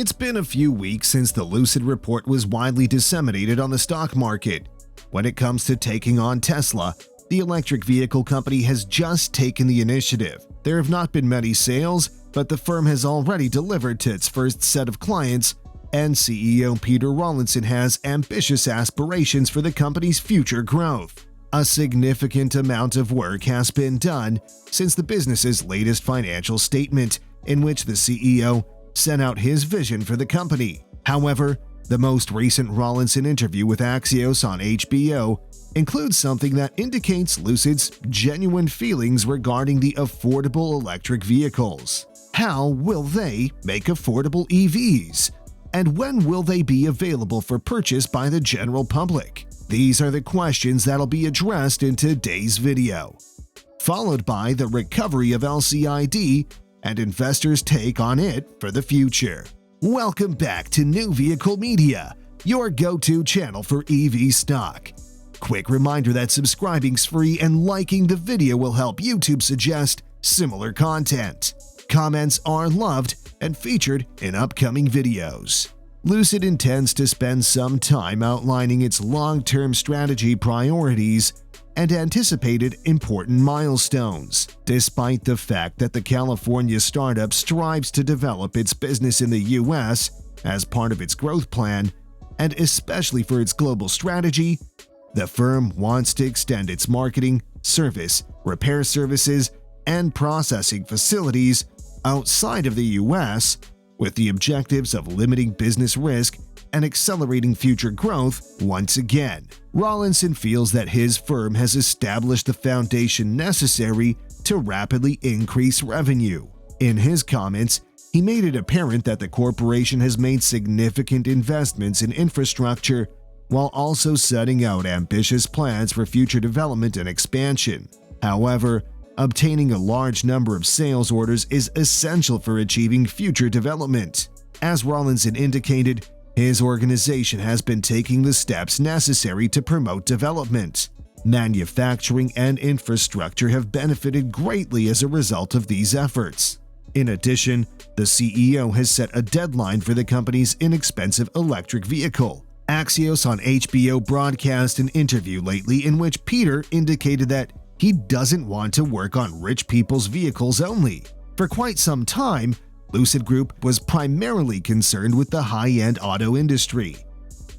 It's been a few weeks since the Lucid report was widely disseminated on the stock market. When it comes to taking on Tesla, the electric vehicle company has just taken the initiative. There have not been many sales, but the firm has already delivered to its first set of clients, and CEO Peter Rawlinson has ambitious aspirations for the company's future growth. A significant amount of work has been done since the business's latest financial statement, in which the CEO set out his vision for the company. However, the most recent Rawlinson interview with Axios on HBO includes something that indicates Lucid's genuine feelings regarding the affordable electric vehicles. How will they make affordable EVs? And when will they be available for purchase by the general public? These are the questions that'll be addressed in today's video, followed by the recovery of LCID and investors' take on it for the future. Welcome back to New Vehicle Media, your go-to channel for EV stock. Quick reminder that subscribing's free and liking the video will help YouTube suggest similar content. Comments are loved and featured in upcoming videos. Lucid intends to spend some time outlining its long-term strategy priorities and anticipated important milestones. Despite the fact that the California startup strives to develop its business in the US as part of its growth plan, and especially for its global strategy, the firm wants to extend its marketing, service, repair services, and processing facilities outside of the US, with the objectives of limiting business risk and accelerating future growth once again. Rawlinson feels that his firm has established the foundation necessary to rapidly increase revenue. In his comments, he made it apparent that the corporation has made significant investments in infrastructure while also setting out ambitious plans for future development and expansion. However, obtaining a large number of sales orders is essential for achieving future development. As Rawlinson indicated, his organization has been taking the steps necessary to promote development. Manufacturing and infrastructure have benefited greatly as a result of these efforts. In addition, the CEO has set a deadline for the company's inexpensive electric vehicle. Axios on HBO broadcast an interview lately in which Peter indicated that he doesn't want to work on rich people's vehicles only. For quite some time, Lucid Group was primarily concerned with the high-end auto industry.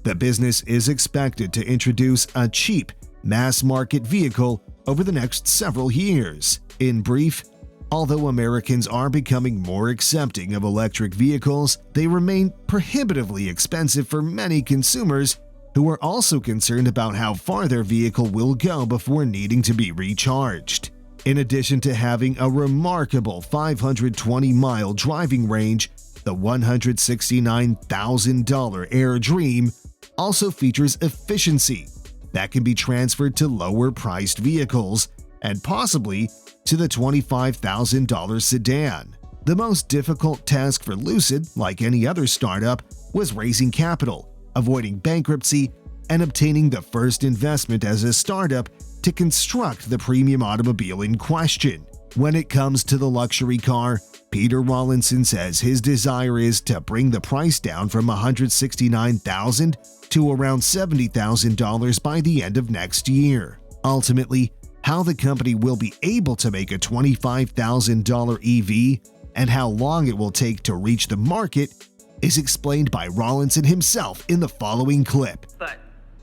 The business is expected to introduce a cheap, mass-market vehicle over the next several years. In brief, although Americans are becoming more accepting of electric vehicles, they remain prohibitively expensive for many consumers who are also concerned about how far their vehicle will go before needing to be recharged. In addition to having a remarkable 520-mile driving range, the $169,000 Air Dream also features efficiency that can be transferred to lower-priced vehicles and possibly to the $25,000 sedan. The most difficult task for Lucid, like any other startup, was raising capital, avoiding bankruptcy, and obtaining the first investment as a startup to construct the premium automobile in question. When it comes to the luxury car, Peter Rawlinson says his desire is to bring the price down from $169,000 to around $70,000 by the end of next year. Ultimately, how the company will be able to make a $25,000 EV and how long it will take to reach the market is explained by Rawlinson himself in the following clip. But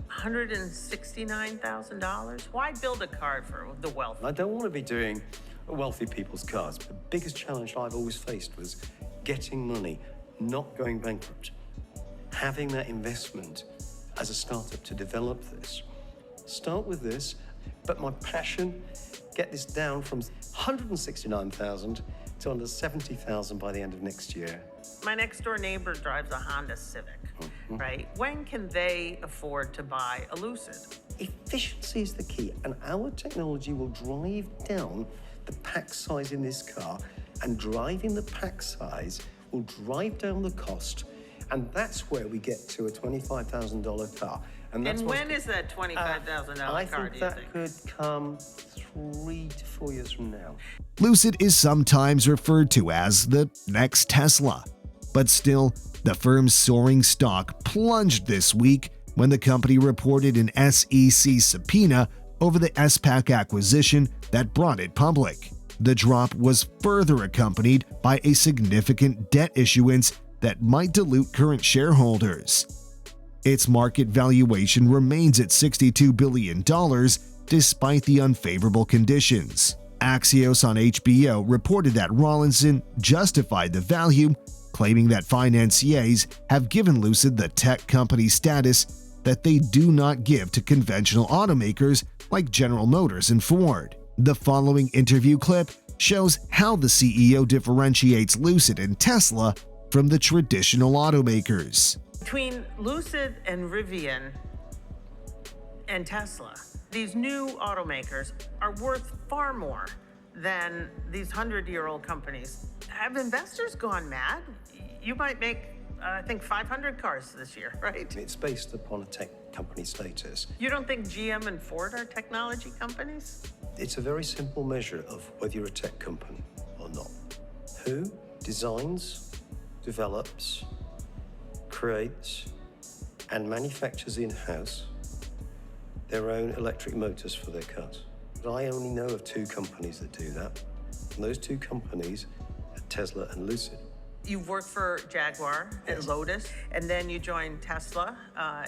$169,000? Why build a car for the wealthy? I don't want to be doing wealthy people's cars. The biggest challenge I've always faced was getting money, not going bankrupt. Having that investment as a startup to develop this. Start with this, but my passion, get this down from $169,000 to under $70,000 by the end of next year. My next door neighbor drives a Honda Civic, right? When can they afford to buy a Lucid? Efficiency is the key, and our technology will drive down the pack size in this car, and driving the pack size will drive down the cost, and that's where we get to a $25,000 car. And when is that $25,000 car, I think that could come 3 to 4 years from now. Lucid is sometimes referred to as the next Tesla. But still, the firm's soaring stock plunged this week when the company reported an SEC subpoena over the SPAC acquisition that brought it public. The drop was further accompanied by a significant debt issuance that might dilute current shareholders. Its market valuation remains at $62 billion despite the unfavorable conditions. Axios on HBO reported that Rawlinson justified the value, claiming that financiers have given Lucid the tech company status that they do not give to conventional automakers like General Motors and Ford. The following interview clip shows how the CEO differentiates Lucid and Tesla from the traditional automakers. Between Lucid and Rivian and Tesla, these new automakers are worth far more than these 100-year-old companies. Have investors gone mad? You might make, I think, 500 cars this year, right? It's based upon a tech company status. You don't think GM and Ford are technology companies? It's a very simple measure of whether you're a tech company or not. Who designs, develops, creates, and manufactures in-house their own electric motors for their cars. But I only know of two companies that do that, and those two companies are Tesla and Lucid. You've worked for Jaguar and Lotus, and then you joined Tesla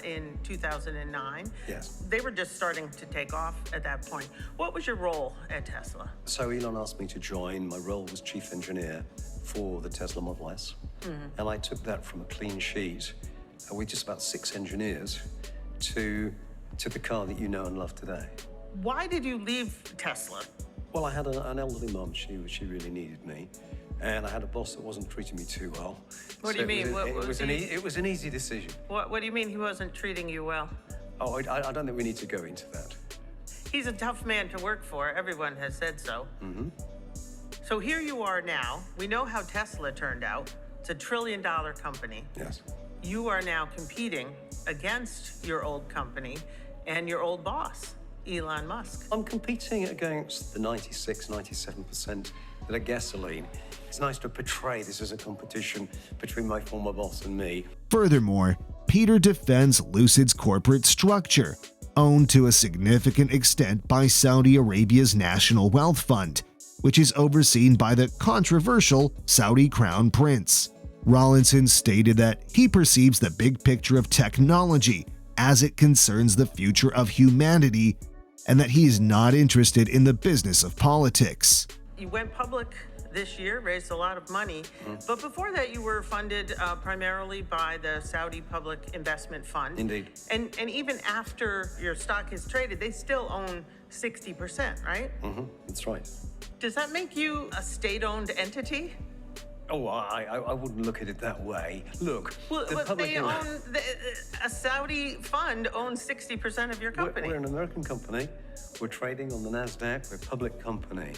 in 2009. Yes. They were just starting to take off at that point. What was your role at Tesla? So Elon asked me to join. My role was chief engineer for the Tesla Model S. And I took that from a clean sheet with just about 6 engineers to the car that you know and love today. Why did you leave Tesla? Well, I had an elderly mum. She really needed me. And I had a boss that wasn't treating me too well. What do you mean? It was an easy decision. What do you mean he wasn't treating you well? Oh, I don't think we need to go into that. He's a tough man to work for. Everyone has said so. So here you are now. We know how Tesla turned out. It's a $1 trillion company. Yes. You are now competing against your old company and your old boss, Elon Musk. I'm competing against the 96, 97% that are gasoline. It's nice to portray this as a competition between my former boss and me. Furthermore, Peter defends Lucid's corporate structure, owned to a significant extent by Saudi Arabia's National Wealth Fund, which is overseen by the controversial Saudi Crown Prince. Rawlinson stated that he perceives the big picture of technology as it concerns the future of humanity and that he is not interested in the business of politics. You went public this year, raised a lot of money, but before that you were funded primarily by the Saudi Public Investment Fund. Indeed. And even after your stock is traded, they still own 60%, right? That's right. Does that make you a state-owned entity? Oh, I wouldn't look at it that way. Look, Well, but they own, a Saudi fund owns 60% of your company. We're an American company. We're trading on the NASDAQ. We're a public company.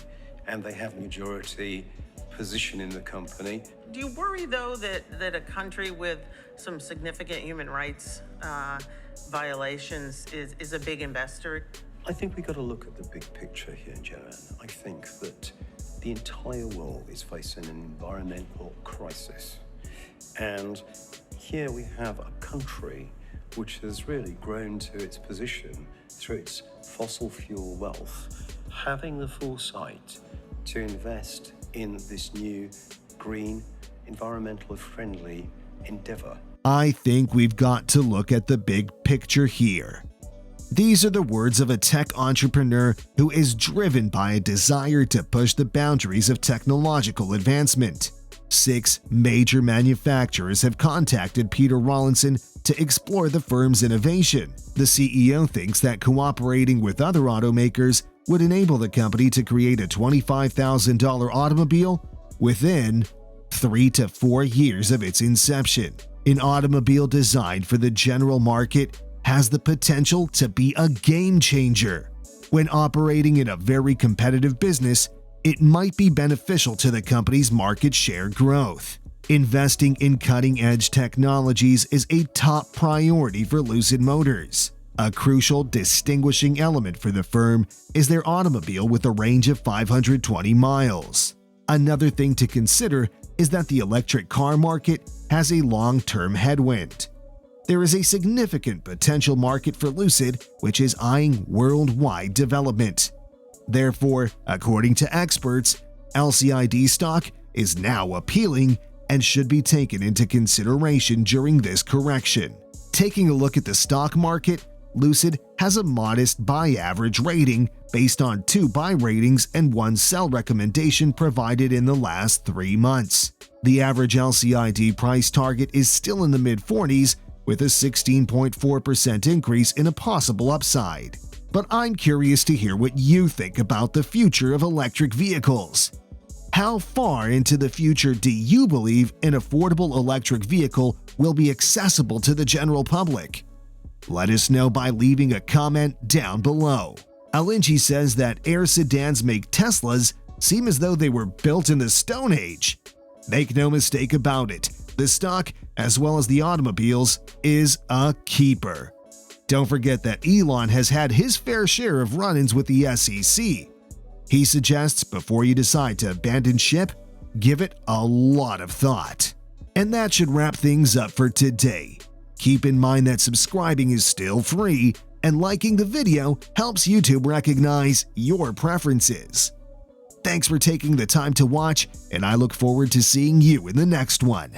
And they have majority position in the company. Do you worry, though, that a country with some significant human rights violations is a big investor? I think we've got to look at the big picture here, Joanne. I think that the entire world is facing an environmental crisis. And here we have a country which has really grown to its position through its fossil fuel wealth, having the foresight to invest in this new green, environmentally friendly endeavor. I think we've got to look at the big picture here. These are the words of a tech entrepreneur who is driven by a desire to push the boundaries of technological advancement. 6 major manufacturers have contacted Peter Rawlinson to explore the firm's innovation. The CEO thinks that cooperating with other automakers would enable the company to create a $25,000 automobile within 3 to 4 years of its inception. An automobile designed for the general market has the potential to be a game changer. When operating in a very competitive business, it might be beneficial to the company's market share growth. Investing in cutting-edge technologies is a top priority for Lucid Motors. A crucial distinguishing element for the firm is their automobile with a range of 520 miles. Another thing to consider is that the electric car market has a long-term headwind. There is a significant potential market for Lucid, which is eyeing worldwide development. Therefore, according to experts, LCID stock is now appealing and should be taken into consideration during this correction. Taking a look at the stock market, Lucid has a modest buy average rating based on 2 buy ratings and 1 sell recommendation provided in the last 3 months. The average LCID price target is still in the mid-40s with a 16.4% increase in a possible upside. But I'm curious to hear what you think about the future of electric vehicles. How far into the future do you believe an affordable electric vehicle will be accessible to the general public? Let us know by leaving a comment down below. Alinchi says that air sedans make Teslas seem as though they were built in the Stone Age. Make no mistake about it, the stock, as well as the automobiles, is a keeper. Don't forget that Elon has had his fair share of run-ins with the SEC. He suggests before you decide to abandon ship, give it a lot of thought. And that should wrap things up for today. Keep in mind that subscribing is still free, and liking the video helps YouTube recognize your preferences. Thanks for taking the time to watch, and I look forward to seeing you in the next one.